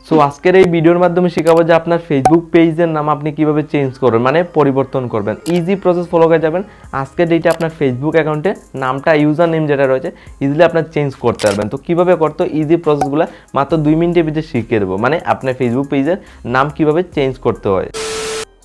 So আজকের এই ভিডিওর মাধ্যমে শেখাবো যে আপনার ফেসবুক পেজের নাম আপনি কিভাবে চেঞ্জ করবেন, মানে পরিবর্তন করবেন। ইজি প্রসেস ফলো করে যাবেন। আজকের ডেটে আপনার ফেসবুক অ্যাকাউন্টে নামটা, ইউজার নেম যেটা রয়েছে, ইজিলি আপনার চেঞ্জ করতে পারবেন। তো কীভাবে করতে ইজি প্রসেসগুলো মাত্র 2 মিনিটের ভিতরে শিখিয়ে দেবো, মানে আপনার ফেসবুক পেজের নাম কিভাবে চেঞ্জ করতে হয়।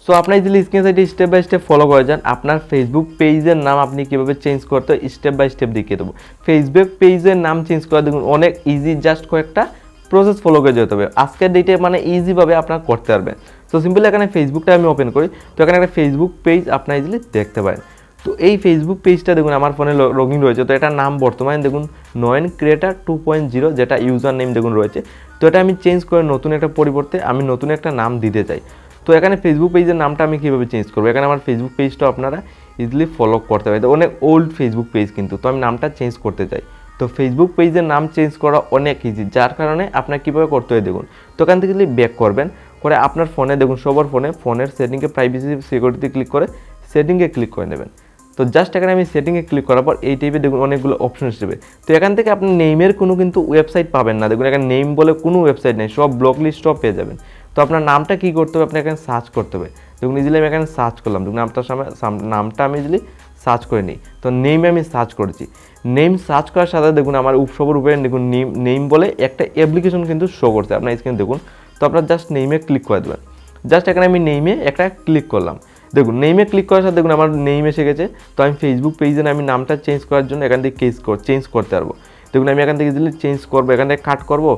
সো আপনার ইজিলি স্ক্রিন সাইডে স্টেপ বাই স্টেপ ফলো করে যান। আপনার ফেসবুক পেজের নাম আপনি কীভাবে চেঞ্জ করতে হয় স্টেপ বাই স্টেপ দেখিয়ে দেবো। ফেসবুক পেজের নাম চেঞ্জ করা দেখুন অনেক ইজি, জাস্ট কয়েকটা প্রসেস ফলো করে যেতে হবে। আজকের ডেটে মানে ইজিভাবে আপনারা করতে পারবেন। সো সিম্পলি এখানে ফেসবুকটা আমি ওপেন করি, তো এখানে একটা ফেসবুক পেজ আপনারা ইজিলি দেখতে পারেন। তো এই ফেসবুক পেজটা দেখুন আমার ফোনে লগ ইন রয়েছে। তো এটার নাম বর্তমানে দেখুন নয়ন ক্রিয়েটার 2.0, যেটা ইউজার নেম দেখুন রয়েছে। তো এটা আমি চেঞ্জ করে নতুন একটা পরিবর্তে আমি নতুন একটা নাম দিতে চাই। তো এখানে ফেসবুক পেজের নামটা আমি কীভাবে চেঞ্জ করবো, এখানে আমার ফেসবুক পেজটা আপনারা ইজিলি ফলো করতে পারেন। অনেক ওল্ড ফেসবুক পেজ কিন্তু, তো আমি নামটা চেঞ্জ করতে চাই। তো ফেসবুক পেজের নাম চেঞ্জ করা অনেক ইজি, যার কারণে আপনার কীভাবে করতে হয় দেখুন। তো এখান থেকে ব্যাক করবেন, করে আপনার ফোনে দেখুন সবার ফোনের সেটিংয়ে প্রাইভেসি সিকিউরিটি ক্লিক করে সেটিংয়ে ক্লিক করে নেবেন। তো জাস্ট এখানে আমি সেটিংয়ে ক্লিক করার পর এই টাইপে দেখুন অনেকগুলো অপশন আসবে। তো এখান থেকে আপনি নেইমের কোনো কিন্তু ওয়েবসাইট পাবেন না। দেখুন এখানে নেইম বলে কোনো ওয়েবসাইট নেই, সব ব্লক লিস্ট সব পেয়ে যাবেন। তো আপনার নামটা কী করতে হবে, আপনি এখানে সার্চ করতে হবে। দেখুন ইজিলি আমি এখানে সার্চ করলাম, দেখুন আপনার সামনে নামটা আমি ইজিলি সার্চ করে নিই। তো নেইমে আমি সার্চ করেছি। নেম সার্চ করার সাথে দেখুন আমার সবার উপরে দেখুন নেম বলে একটা অ্যাপ্লিকেশন কিন্তু শো করছে আপনার স্ক্রিনে দেখুন। তো আপনার জাস্ট নেইমে ক্লিক করে দেবেন। জাস্ট এখানে আমি নেইমে একটা ক্লিক করলাম। দেখুন নেইমে ক্লিক করার সাথে দেখুন আমার নেইম এসে গেছে। তো আমি ফেসবুক পেজে আমি নামটা চেঞ্জ করার জন্য এখান থেকে চেঞ্জ করতে পারবো। দেখুন আমি এখান থেকে ইজিলি চেঞ্জ করবো, এখান থেকে কাট করবো,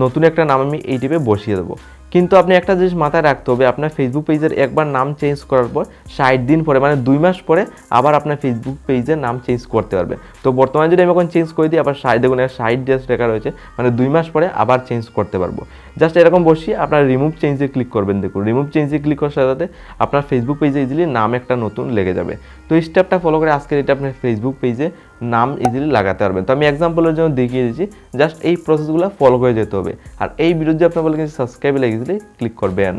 নতুন একটা নাম আমি এই টিপে বসিয়ে দেবো। কিন্তু আপনি একটা জিনিস মাথায় রাখতে হবে, আপনার ফেসবুক পেজের একবার নাম চেঞ্জ করার পর 60 দিন পরে মানে 2 মাস পরে আবার আপনার ফেসবুক পেজের নাম চেঞ্জ করতে পারবেন। তো বর্তমানে যদি আমি এখন চেঞ্জ করে দিই আবার 60 দেখুন 60 ডেজ লেখা রয়েছে, মানে 2 মাস পরে আবার চেঞ্জ করতে পারবো। জাস্ট এরকম বসিয়ে আপনার রিমুভ চেঞ্জে ক্লিক করবেন। দেখুন রিমুভ চেঞ্জে ক্লিক করার সাথে আপনার ফেসবুক পেজে ইজিলি নাম একটা নতুন লেগে যাবে। তো এই স্টেপটা ফলো করে আজকের এটা আপনার ফেসবুক পেজে নাম ইজিলি লাগাতে পারবেন। তো আমি এক্সাম্পলের জন্য দেখিয়ে দিচ্ছি, জাস্ট এই প্রসেসগুলো ফলো করে যেতে হবে। আর এই ভিডিও যদি আপনার বলে কিন্তু সাবস্ক্রাইবে ইজিলি ক্লিক করবেন।